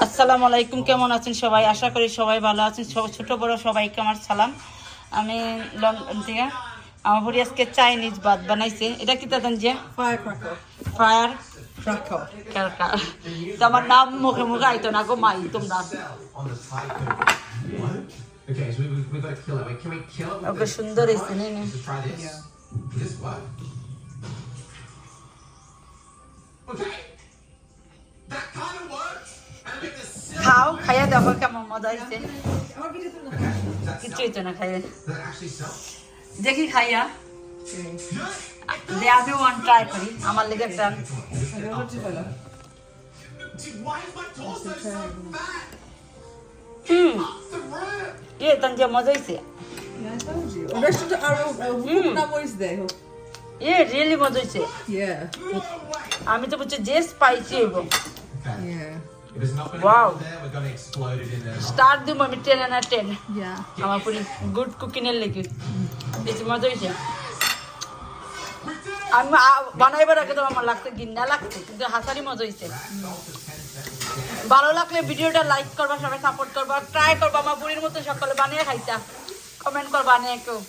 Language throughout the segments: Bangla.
আসসালামু আলাইকুম, কেমন আছেন সবাই? আশা করি সবাই ভালো আছেন। ছোট বড় সবাইকে আমার সালাম। আমি লন্ডন থেকে। আমার পরি আজকে চাইনিজ ভাত বানাইছে। এটা কি তাদের যে ফায়ার তো আমার নাম মুখে মুখে আইতো না গো মাই, তোমরা ওকে সুন্দর হয়েছে। খাও, খাইয়া দেখো কেমন মজা হয়েছে। কিছু হইতো না খাইয়া, দেখি খাইয়া আমি ওয়ান ট্রাই করি। আমার লেগে একটা মজা হয়েছে। রিয়েলি মজা হয়েছে। আমি তো বলছি যে স্পাইসি হইব। Wow. Start দিব আমি 10 and 10. আমার পুরি গুড কুকিং এর লেগে বেশি মজা হয়েছে। আমি বানাইবার আগে তো আমার লাগছে গিন্না লাগছে, কিন্তু হাসারি মজা হয়েছে। ভালো লাগলে ভিডিওটা লাইক করবা, সবাই সাপোর্ট করবা, ট্রাই করবা। আমার বুড়ির মতো সকালে বানিয়ে খাইতা, কমেন্ট করবা নিয়ে কেউ।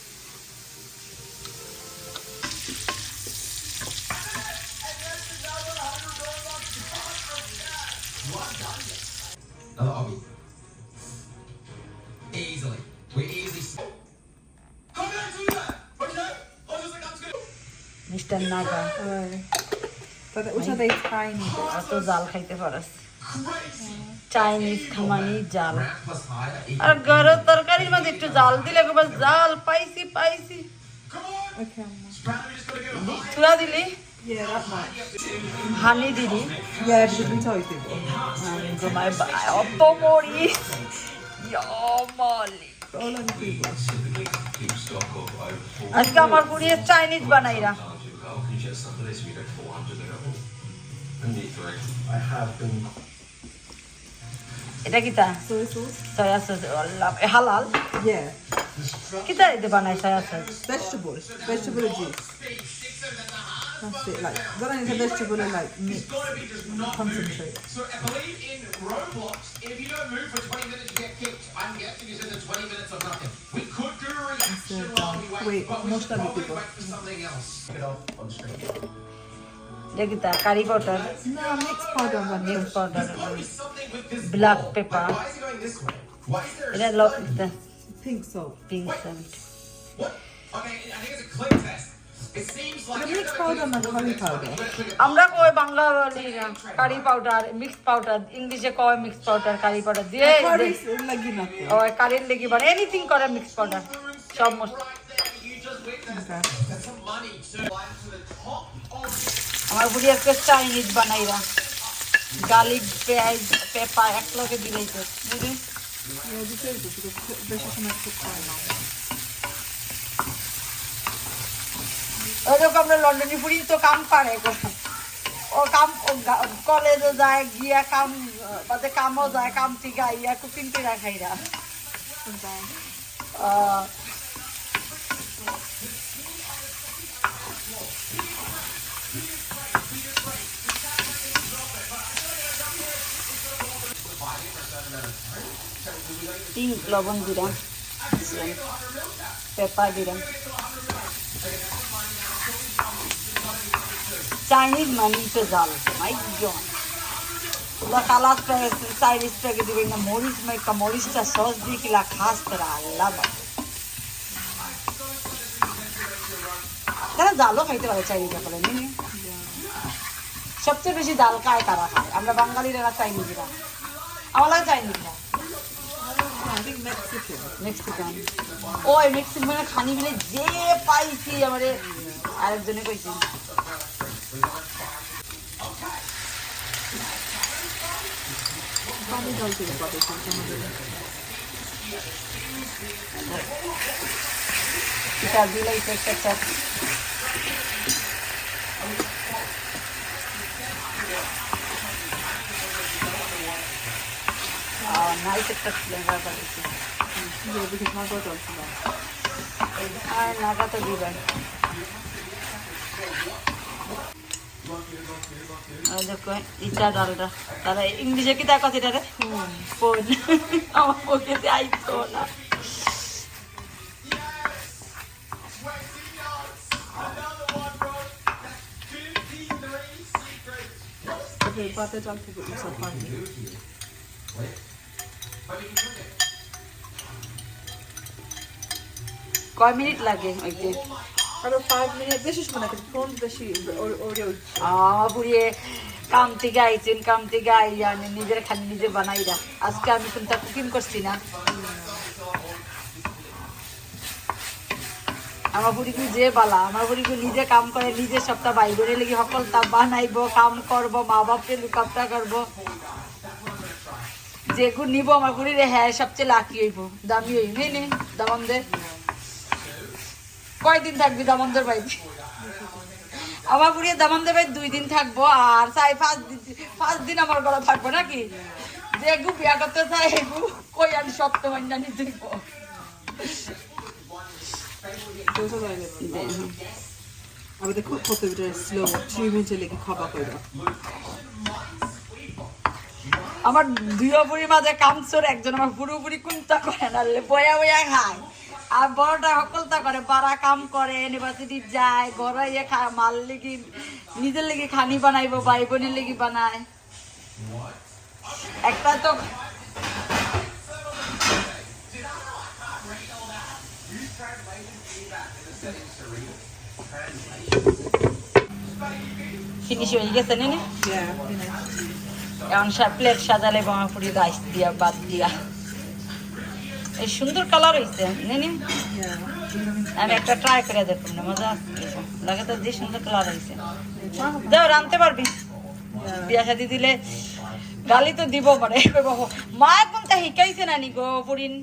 মিস্টার নাগা অত জাল খাইতে পারাস। চাইনিজ খামানি জাল, আর ঘরের তরকারির মাঝে একটু জাল দিলে জাল পাইছি পাইছি চুরা দিলি হানি দিলি অপমরিচ আজকে আমার পুরিয়ে চাইনিজ বানাইরা। এটা কিতা সয়া সস হালাল কিতা এতে বানাই soya sauce? vegetable juice. That's it. Like that is a vegetable and like meat concentrate. So I believe in Roblox, if you don't move for 20 minutes, you get kicked. I'm guessing you said the 20 minutes of nothing. We could do a reaction while we wait, but we should probably wait for something else. Get off on screen. Dekita curry powder, No, mixed powder one. mixed powder, Something with this black ball. pepper. Why is it going this way? Why is there a এটা spike? Pink salt. pink salt. What? Okay, I think it's a click test. It seems like The mixed powder and curry powder. আমরা কই বাঙালিরা কারি পাউডার, মিক্স পাউডার, ইংলিশে কয় মিক্স পাউডার, কারি পাউডার দিয়ে Curry is like nothing. ওই কারির লেগে বানায় এনিথিং করে মিক্স পাউডার সব মশলা। আমার বুড়ি একটা চাইনিজ বানাইরা গার্লিক পেঁয়াজ পেপার একলগে দিলাইছে বুঝলি। Yeah, this is because বেশি সময় cook করে না। ওরকম আমরা লন্ডনে পুরি তো কাম পারে ও কাম কলেজে যায় গিয়া কাম বাদে কামও যায়, কাম থেকে আইয়া কুকিং করে খাইরা। পিঙ্ক লবণ দিলাম, পেপার দিলাম। চাইনিজ মানি তো জাল মাই জন ওগুলা কালার চাইনিজ প্যাকে দিবে না, মরিচ মাইকা মরিচটা সস দিয়ে কিলা খাস তারা আল্লাহ বাবা। তারা জালও খাইতে পারে চাইনিজ করে নি, সবচেয়ে বেশি ডাল খায় তারা খায়। আমরা বাঙালিরা চাইনিজরা, আমার লাগে চাইনিজরা মেক্সিকান ওই মেক্সিকান মানে খানি মিলে যে পাইছি আমারে আরেকজনে কইছি। এটা দিলাই একটা নাইস একটা ফ্লেভার বাড়িয়েছে। আর নাগা তো দিবেন দেখো ইটা ডালটা তারা ইংলিশে কি দেখা এটা রে ফোন আমার পকেটে আইতো না Okay, but it's like to so funny. কয় মিনিট লাগে ওইতে আরো 5 মিনিট বেশি সময় লাগে ফোন বেশি ওরে বুড়িয়ে কাম থেকে আইছেন কাম থেকে আইয়া নিজের খালি নিজে বানাইরা আজকে আমি কিন্তু কুকিং করছি না আমার বুড়ি কি যে বালা আমার বুড়ি কি নিজে কাম করে নিজে সবটা বাইরে লেগে সকল তা বানাইবো কাম করবো মা বাপকে লুকাপটা করবো যেগুলো নিব আমার বুড়ির হ্যাঁ সবচেয়ে লাকি হইব দামি হইব নেই দামন্দে কয়দিন থাকবি দামন্দের বাড়িতে আমার বুড়িয়ে দামন্দের বাড়ি 2 দিন থাকবো আর চাই 5 দিন আমার গলা থাকবো নাকি যে গু বিয়া করতে চাই এগু কই আমি সপ্তাহ মাইনা নিতে দিব আমি দেখো কত ভিডিও স্লো 3 মিনিট লেগে খাবা কইরা আমার দুই বুড়ির মাঝে কামচোর একজন আমার পুরোপুরি কোনটা করে না বয়া বয়া খায় আর বড়টা সকলটা করে বাড়া কাম করে ইউনিভার্সিটি যায় ঘরে ইয়ে খায় মাল লেগে নিজের লেগে খানি বানাইবো ভাই বোনের লেগে বানায় একটা তো ফিনিশ হয়ে গেছে নে এখন প্লেট সাজালে বামাপুরি গাছ দিয়া বাদ দিয়া এই সুন্দর কালার হয়েছে নেনি আমি একটা ট্রাই করে দেখুন না মজা লাগে তো যে সুন্দর কালার হয়েছে যাও রাঁধতে পারবি বিয়া শাদি দিলে গালি তো দিব পারে মা এখন তা শিকাইছে নানি গো পুরিন